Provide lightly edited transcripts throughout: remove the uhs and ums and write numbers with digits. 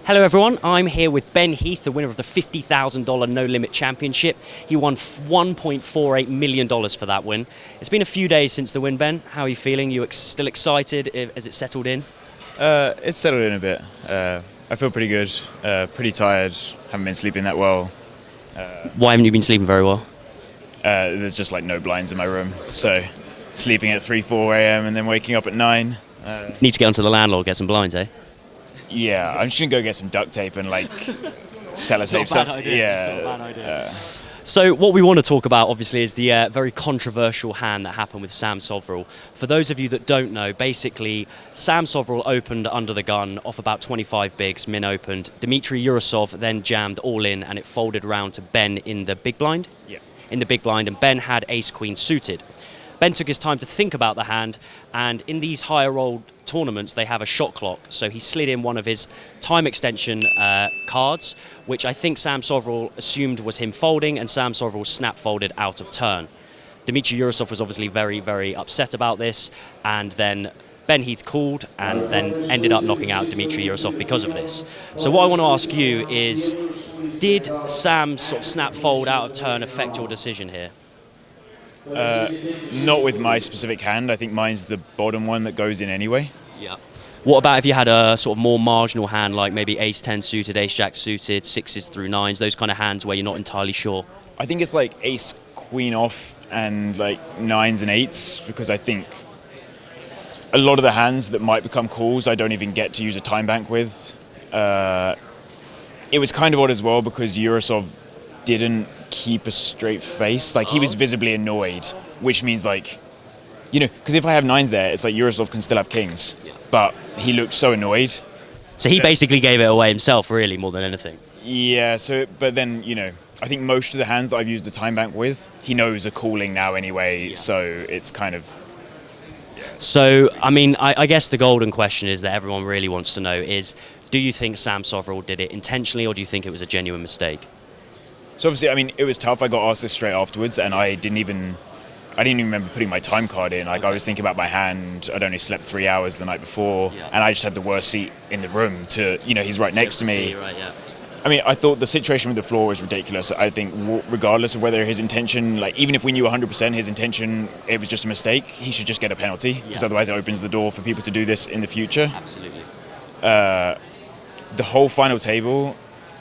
Hello everyone, I'm here with Ben Heath, the winner of the $50,000 No Limit Championship. He won $1.48 million for that win. It's been a few days since the win, Ben. How are you feeling? You still excited? Has it settled in? It's settled in a bit. I feel pretty good, pretty tired, haven't been sleeping that well. Why haven't you been sleeping very well? There's just like no blinds in my room, so sleeping at 4 a.m. and then waking up at 9. Need to get onto the landlord, get some blinds, eh? Yeah, I'm just gonna go get some duct tape and like sellotape stuff. Yeah. So what we want to talk about, obviously, is the very controversial hand that happened with Sam Soverel. For those of you that don't know, basically, Sam Soverel opened under the gun off about 25 bigs, min opened. Dmitry Yurosov then jammed all in, and it folded around to Ben in the big blind. Yeah. In the big blind, and Ben had ace-queen suited. Ben took his time to think about the hand, and in these higher rolled tournaments, they have a shot clock, so he slid in one of his time extension cards, which I think Sam Soverel assumed was him folding, and Sam Soverel snap folded out of turn. Dmitry Yurosov was obviously very, very upset about this, and then Ben Heath called and then ended up knocking out Dmitry Yurosov because of this. So what I want to ask you is, did Sam's sort of snap fold out of turn affect your decision here? Not with my specific hand. I think mine's the bottom one that goes in anyway. Yeah. What about if you had a sort of more marginal hand, like maybe ace-10 suited, ace-jack suited, 6s through 9s, those kind of hands where you're not entirely sure? I think it's like ace-queen off and like 9s and 8s, because I think a lot of the hands that might become calls I don't even get to use a time bank with. It was kind of odd as well because Yurosov didn't keep a straight face. Like, he was visibly annoyed, which means, like, you know, because if I have 9s there, it's like Yurosov can still have kings. Yeah. But he looked so annoyed. So he basically gave it away himself, really, more than anything. Yeah, but then, you know, I think most of the hands that I've used the time bank with, he knows are calling now anyway, so it's kind of... So, I mean, I guess the golden question is that everyone really wants to know is, do you think Sam Soverel did it intentionally, or do you think it was a genuine mistake? So obviously, I mean, it was tough. I got asked this straight afterwards, and I didn't even remember putting my time card in. Like, I was thinking about my hand. I'd only slept 3 hours the night before, and I just had the worst seat in the room to, you know, he's right next to me. Right, yeah. I mean, I thought the situation with the floor was ridiculous. I think regardless of whether his intention, like, even if we knew 100% his intention, it was just a mistake, he should just get a penalty, because otherwise it opens the door for people to do this in the future. Absolutely. The whole final table,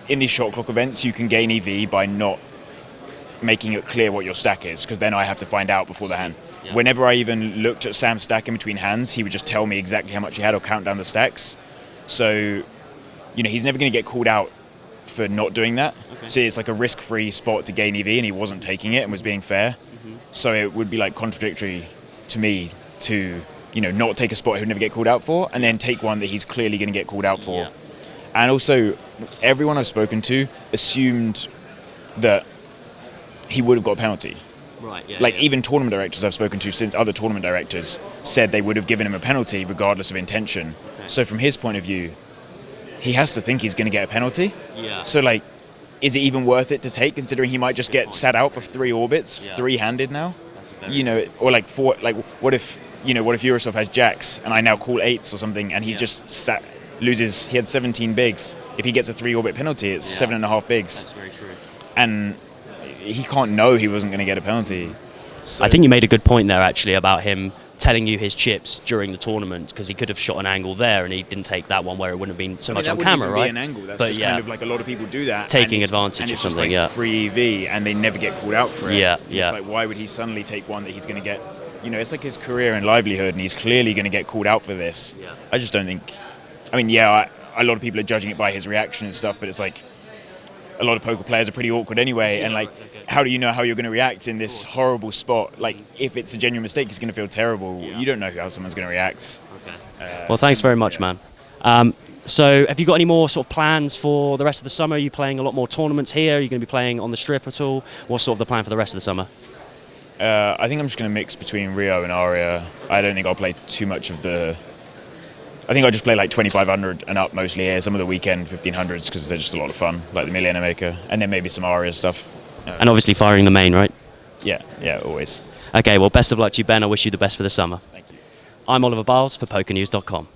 in these shot clock events, you can gain EV by not making it clear what your stack is, because then I have to find out before the hand. Yeah. Whenever I even looked at Sam's stack in between hands, he would just tell me exactly how much he had or count down the stacks. So, you know, he's never going to get called out for not doing that. Okay. So it's like a risk-free spot to gain EV, and he wasn't taking it and was being fair. Mm-hmm. So it would be like contradictory to me to, you know, not take a spot he would never get called out for, and then take one that he's clearly going to get called out for. Yeah. And also, everyone I've spoken to assumed that he would have got a penalty. Right, yeah. Like, even tournament directors I've spoken to since, other tournament directors said they would have given him a penalty regardless of intention. Okay. So from his point of view, he has to think he's going to get a penalty. Yeah. So, like, is it even worth it to take, considering he might just get sat out for 3 orbits, three-handed now? You know, or like 4, like, what if Yurosov has jacks and I now call 8s or something, and he just loses, he had 17 bigs. If he gets a 3-orbit penalty, it's 7.5 bigs. That's very true. And he can't know he wasn't going to get a penalty. So. I think you made a good point there, actually, about him telling you his chips during the tournament, because he could have shot an angle there and he didn't take that one where it wouldn't have been so much on camera, right? Be an angle. That's just kind of like a lot of people do that. Taking advantage of something, like free EV, and they never get called out for it. Yeah. It's like, why would he suddenly take one that he's going to get? You know, it's like his career and livelihood, and he's clearly going to get called out for this. Yeah. I just don't think... I mean, a lot of people are judging it by his reaction and stuff, but it's like a lot of poker players are pretty awkward anyway, and like, how do you know how you're going to react in this horrible spot? Like, if it's a genuine mistake, he's going to feel terrible. You don't know how someone's going to react. Okay. Well, thanks very much, man. So have you got any more sort of plans for the rest of the summer? Are you playing a lot more tournaments here? Are you going to be playing on the strip at all? What's sort of the plan for the rest of the summer? I think I'm just going to mix between Rio and Aria. I don't think I'll play too much of the... I think I'll just play like 2,500 and up mostly here. Some of the weekend 1,500s, because they're just a lot of fun, like the Millionaire Maker, and then maybe some Aria stuff. And obviously firing the main, right? Yeah, always. Okay, well, best of luck to you, Ben. I wish you the best for the summer. Thank you. I'm Oliver Biles for PokerNews.com.